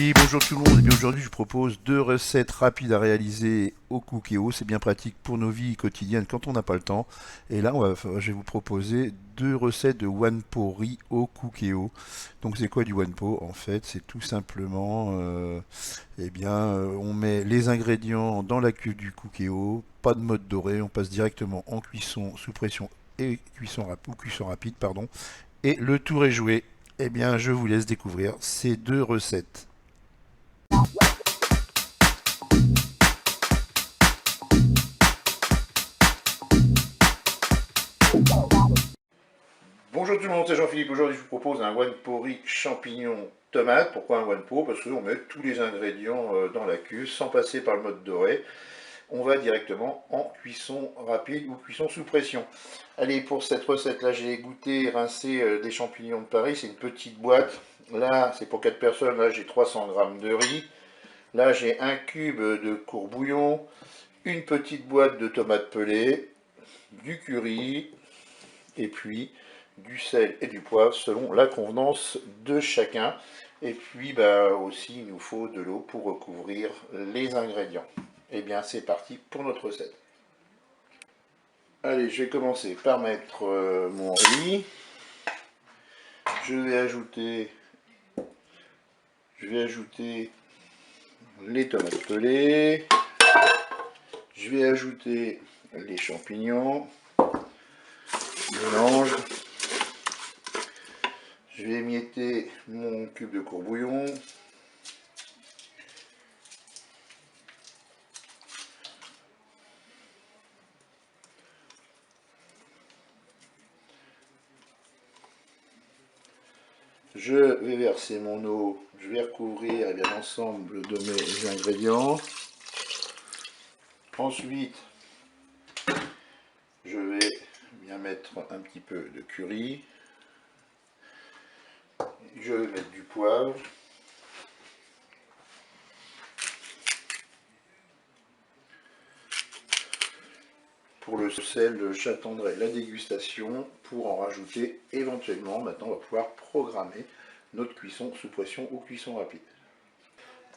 Oui, bonjour tout le monde. Et bien aujourd'hui, je vous propose deux recettes rapides à réaliser au Cookéo. C'est bien pratique pour nos vies quotidiennes quand on n'a pas le temps. Et là, je vais vous proposer deux recettes de wanpo riz au Cookéo. Donc, c'est quoi du wanpo? En fait, c'est tout simplement, on met les ingrédients dans la cuve du Cookéo. Pas de mode doré. On passe directement en cuisson sous pression et cuisson rapide, pardon. Et le tour est joué. Eh bien, je vous laisse découvrir ces deux recettes. Bonjour tout le monde, c'est Jean-Philippe. Aujourd'hui, je vous propose un wanpo riz champignons tomate. Pourquoi un wanpo? Parce qu'on met tous les ingrédients dans la cuve sans passer par le mode doré. On va directement en cuisson rapide ou cuisson sous pression. Allez, pour cette recette-là, j'ai goûté, rincé des champignons de Paris. C'est une petite boîte. Là, c'est pour 4 personnes. Là, j'ai 300 grammes de riz. Là, j'ai un cube de courbouillon, une petite boîte de tomates pelées, du curry, et puis du sel et du poivre selon la convenance de chacun. Et puis aussi il nous faut de l'eau pour recouvrir les ingrédients. Et bien c'est parti pour notre recette. Allez, je vais commencer par mettre mon riz. Je vais ajouter les tomates pelées. Je vais ajouter les champignons. Je mélange. Je vais émietter mon cube de courbouillon. Je vais verser mon eau, je vais recouvrir l'ensemble de mes ingrédients. Ensuite, je vais bien mettre un petit peu de curry. Je vais mettre du poivre. Pour le sel, j'attendrai la dégustation pour en rajouter éventuellement. Maintenant, on va pouvoir programmer notre cuisson sous pression ou cuisson rapide.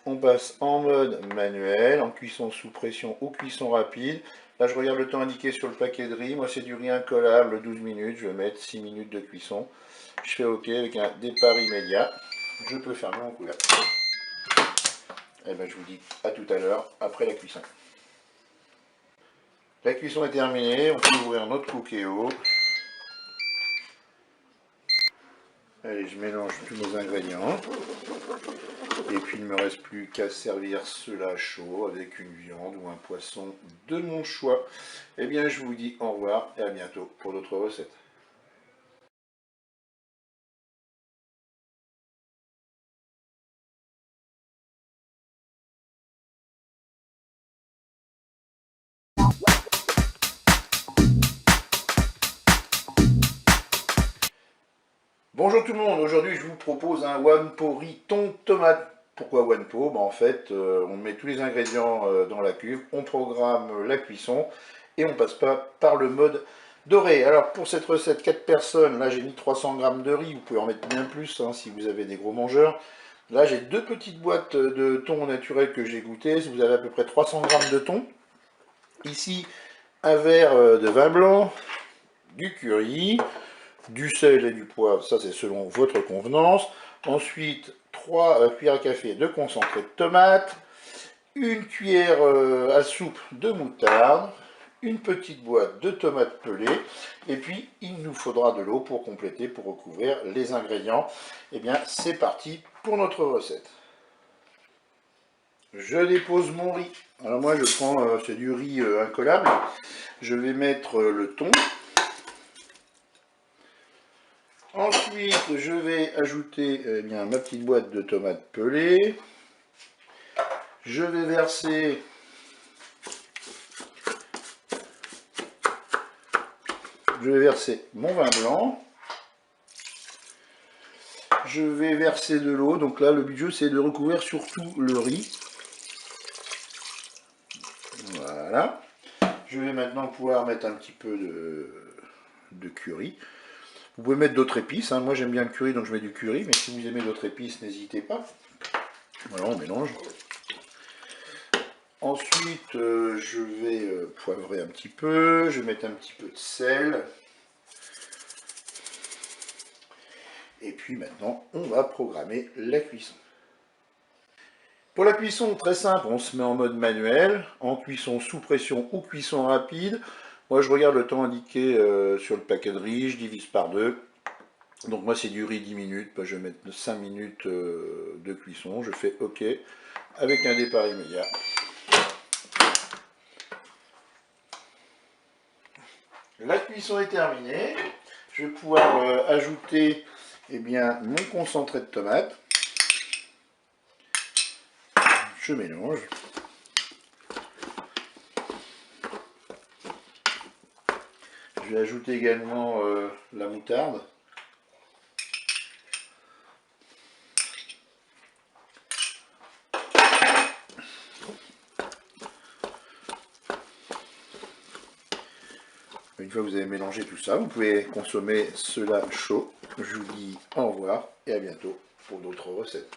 On passe en mode manuel, en cuisson sous pression ou cuisson rapide. Là, je regarde le temps indiqué sur le paquet de riz. Moi, c'est du riz incollable, 12 minutes. Je vais mettre 6 minutes de cuisson. Je fais OK avec un départ immédiat. Je peux fermer mon couvercle. Et ben, je vous dis à tout à l'heure, après la cuisson. La cuisson est terminée. On peut ouvrir notre Cookéo. Allez, je mélange tous mes ingrédients. Et puis il ne me reste plus qu'à servir cela chaud avec une viande ou un poisson de mon choix. Eh bien je vous dis au revoir et à bientôt pour d'autres recettes. Bonjour tout le monde, aujourd'hui je vous propose un wanpo riz thon tomate. Pourquoi wanpo? En fait, on met tous les ingrédients dans la cuve, on programme la cuisson et on ne passe pas par le mode doré. Alors pour cette recette, 4 personnes, là j'ai mis 300 grammes de riz, vous pouvez en mettre bien plus hein, si vous avez des gros mangeurs. Là j'ai deux petites boîtes de thon naturel que j'ai goûté, vous avez à peu près 300 grammes de thon. Ici un verre de vin blanc, du curry, du sel et du poivre, ça c'est selon votre convenance. Ensuite, 3 cuillères à café de concentré de tomate, une cuillère à soupe de moutarde, une petite boîte de tomates pelées, et puis il nous faudra de l'eau pour compléter, pour recouvrir les ingrédients. Et bien c'est parti pour notre recette. Je dépose mon riz. Alors moi je prends, c'est du riz incollable. Je vais mettre le thon. Ensuite, je vais ajouter ma petite boîte de tomates pelées. Je vais verser mon vin blanc. Je vais verser de l'eau. Donc là, le but du jeu, c'est de recouvrir surtout le riz. Voilà. Je vais maintenant pouvoir mettre un petit peu de curry. Vous pouvez mettre d'autres épices. Hein. Moi, j'aime bien le curry, donc je mets du curry. Mais si vous aimez d'autres épices, n'hésitez pas. Voilà, on mélange. Ensuite, je vais poivrer un petit peu, je vais mettre un petit peu de sel. Et puis maintenant, on va programmer la cuisson. Pour la cuisson, très simple, on se met en mode manuel, en cuisson sous pression ou cuisson rapide. Moi, je regarde le temps indiqué sur le paquet de riz, je divise par 2. Donc moi, c'est du riz 10 minutes, moi, je vais mettre 5 minutes de cuisson. Je fais OK avec un départ immédiat. La cuisson est terminée. Je vais pouvoir ajouter mon concentré de tomate. Je mélange. Je vais ajouter également la moutarde. Une fois que vous avez mélangé tout ça, vous pouvez consommer cela chaud. Je vous dis au revoir et à bientôt pour d'autres recettes.